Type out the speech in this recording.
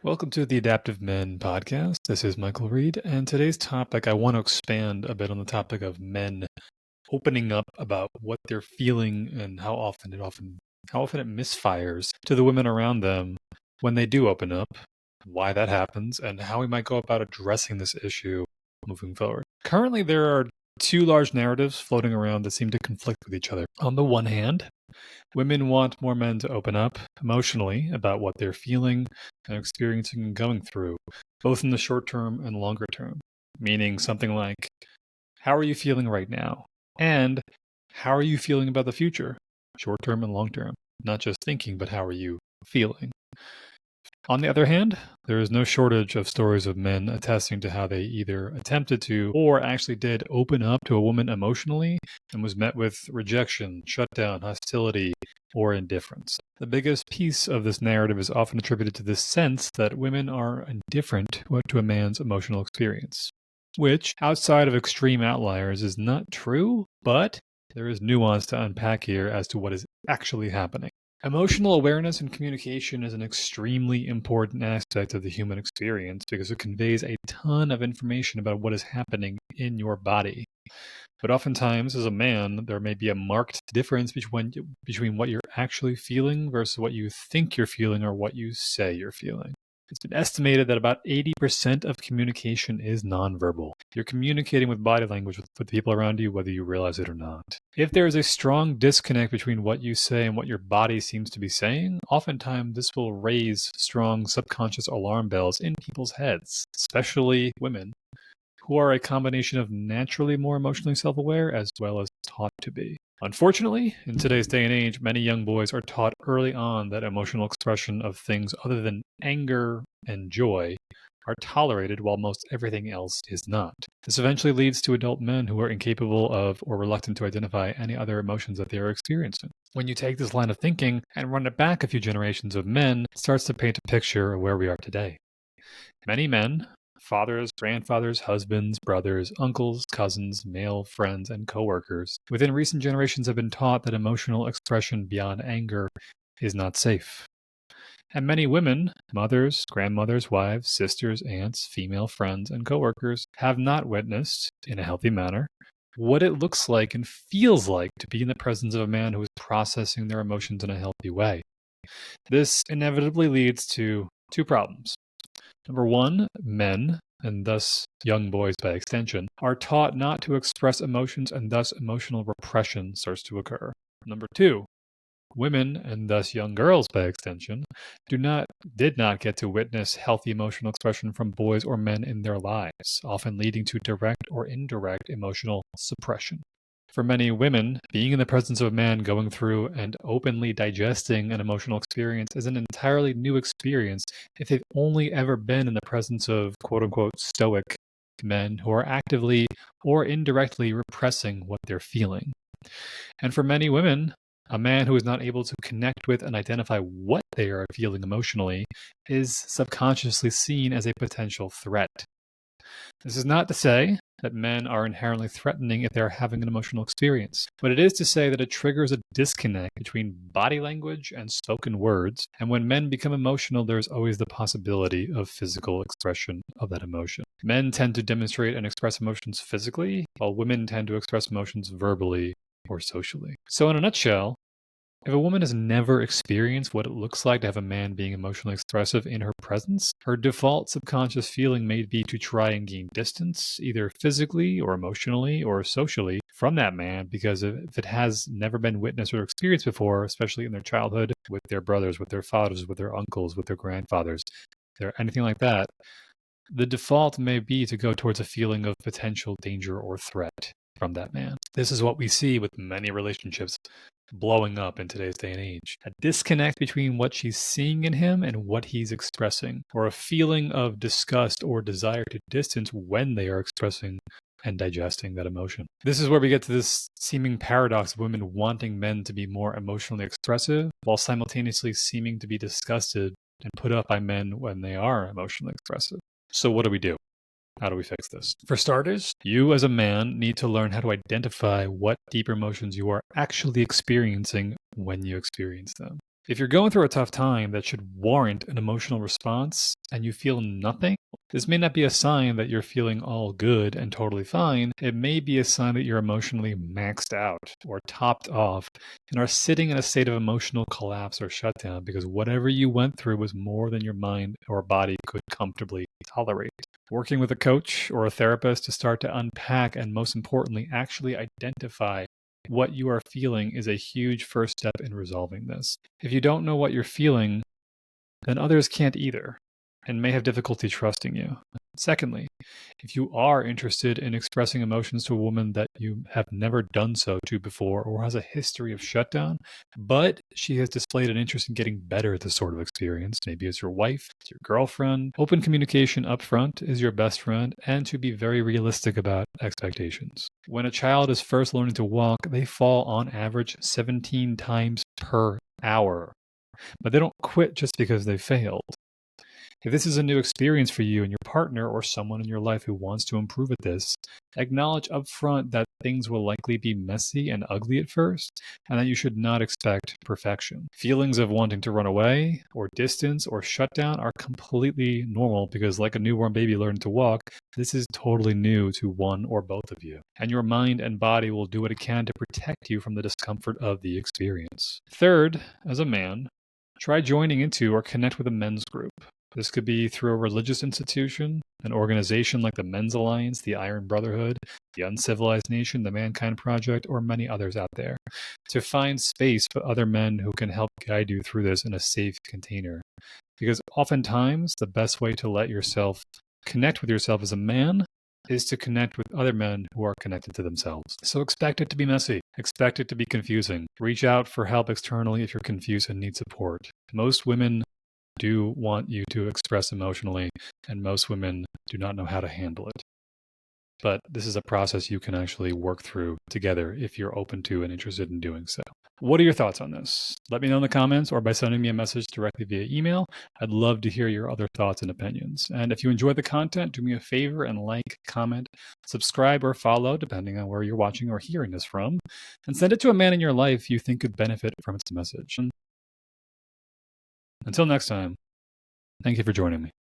Welcome to the Adaptive Men podcast. This is Michael Reed, and today's topic, I want to expand a bit on the topic of men opening up about what they're feeling and how often it misfires to the women around them when they do open up, why that happens, and how we might go about addressing this issue moving forward. Currently, there are two large narratives floating around that seem to conflict with each other. On the one hand, women want more men to open up emotionally about what they're feeling and experiencing and going through, both in the short term and longer term. Meaning something like, how are you feeling right now? And how are you feeling about the future, short term and long term? Not just thinking, but how are you feeling? On the other hand, there is no shortage of stories of men attesting to how they either attempted to or actually did open up to a woman emotionally and was met with rejection, shutdown, hostility, or indifference. The biggest piece of this narrative is often attributed to this sense that women are indifferent to a man's emotional experience, which, outside of extreme outliers, is not true, but there is nuance to unpack here as to what is actually happening. Emotional awareness and communication is an extremely important aspect of the human experience because it conveys a ton of information about what is happening in your body. But oftentimes, as a man, there may be a marked difference between what you're actually feeling versus what you think you're feeling or what you say you're feeling. It's been estimated that about 80% of communication is nonverbal. You're communicating with body language with the people around you, whether you realize it or not. If there is a strong disconnect between what you say and what your body seems to be saying, oftentimes this will raise strong subconscious alarm bells in people's heads, especially women, who are a combination of naturally more emotionally self-aware as well as taught to be. Unfortunately, in today's day and age, many young boys are taught early on that emotional expression of things other than anger and joy are tolerated while most everything else is not. This eventually leads to adult men who are incapable of or reluctant to identify any other emotions that they are experiencing. When you take this line of thinking and run it back a few generations of men, it starts to paint a picture of where we are today. Many men, fathers, grandfathers, husbands, brothers, uncles, cousins, male friends, and coworkers, within recent generations have been taught that emotional expression beyond anger is not safe. And many women, mothers, grandmothers, wives, sisters, aunts, female friends, and coworkers have not witnessed, in a healthy manner, what it looks like and feels like to be in the presence of a man who is processing their emotions in a healthy way. This inevitably leads to two problems. Number one, men, and thus young boys by extension, are taught not to express emotions and thus emotional repression starts to occur. Number two, women, and thus young girls by extension, did not get to witness healthy emotional expression from boys or men in their lives, often leading to direct or indirect emotional suppression. For many women, being in the presence of a man going through and openly digesting an emotional experience is an entirely new experience if they've only ever been in the presence of quote unquote stoic men who are actively or indirectly repressing what they're feeling. And for many women, a man who is not able to connect with and identify what they are feeling emotionally is subconsciously seen as a potential threat. This is not to say that men are inherently threatening if they're having an emotional experience, but it is to say that it triggers a disconnect between body language and spoken words, and when men become emotional, there's always the possibility of physical expression of that emotion. Men tend to demonstrate and express emotions physically, while women tend to express emotions verbally or socially. So in a nutshell, if a woman has never experienced what it looks like to have a man being emotionally expressive in her presence, her default subconscious feeling may be to try and gain distance, either physically or emotionally or socially, from that man, because if it has never been witnessed or experienced before, especially in their childhood, with their brothers, with their fathers, with their uncles, with their grandfathers, anything like that, the default may be to go towards a feeling of potential danger or threat from that man. This is what we see with many relationships blowing up in today's day and age. A disconnect between what she's seeing in him and what he's expressing, or a feeling of disgust or desire to distance when they are expressing and digesting that emotion. This is where we get to this seeming paradox of women wanting men to be more emotionally expressive while simultaneously seeming to be disgusted and put up by men when they are emotionally expressive. So what do we do? How do we fix this? For starters, you as a man need to learn how to identify what deeper emotions you are actually experiencing when you experience them. If you're going through a tough time that should warrant an emotional response and you feel nothing, this may not be a sign that you're feeling all good and totally fine. It may be a sign that you're emotionally maxed out or topped off and are sitting in a state of emotional collapse or shutdown because whatever you went through was more than your mind or body could comfortably tolerate. Working with a coach or a therapist to start to unpack and, most importantly, actually identify what you are feeling is a huge first step in resolving this. If you don't know what you're feeling, then others can't either and may have difficulty trusting you. Secondly, if you are interested in expressing emotions to a woman that you have never done so to before or has a history of shutdown, but she has displayed an interest in getting better at this sort of experience, maybe it's your wife, it's your girlfriend, open communication up front is your best friend, and to be very realistic about expectations. When a child is first learning to walk, they fall on average 17 times per hour, but they don't quit just because they failed. If this is a new experience for you and your partner or someone in your life who wants to improve at this, acknowledge upfront that things will likely be messy and ugly at first, and that you should not expect perfection. Feelings of wanting to run away, or distance, or shut down are completely normal because, like a newborn baby learning to walk, this is totally new to one or both of you. And your mind and body will do what it can to protect you from the discomfort of the experience. Third, as a man, try joining into or connect with a men's group. This could be through a religious institution, an organization like the Men's Alliance, the Iron Brotherhood, the Uncivilized Nation, the Mankind Project, or many others out there, to find space for other men who can help guide you through this in a safe container. Because oftentimes, the best way to let yourself connect with yourself as a man is to connect with other men who are connected to themselves. So expect it to be messy. Expect it to be confusing. Reach out for help externally if you're confused and need support. Most women do want you to express emotionally, and most women do not know how to handle it. But this is a process you can actually work through together if you're open to and interested in doing so. What are your thoughts on this? Let me know in the comments or by sending me a message directly via email. I'd love to hear your other thoughts and opinions. And if you enjoy the content, do me a favor and like, comment, subscribe, or follow, depending on where you're watching or hearing this from, and send it to a man in your life you think could benefit from its message. Until next time, thank you for joining me.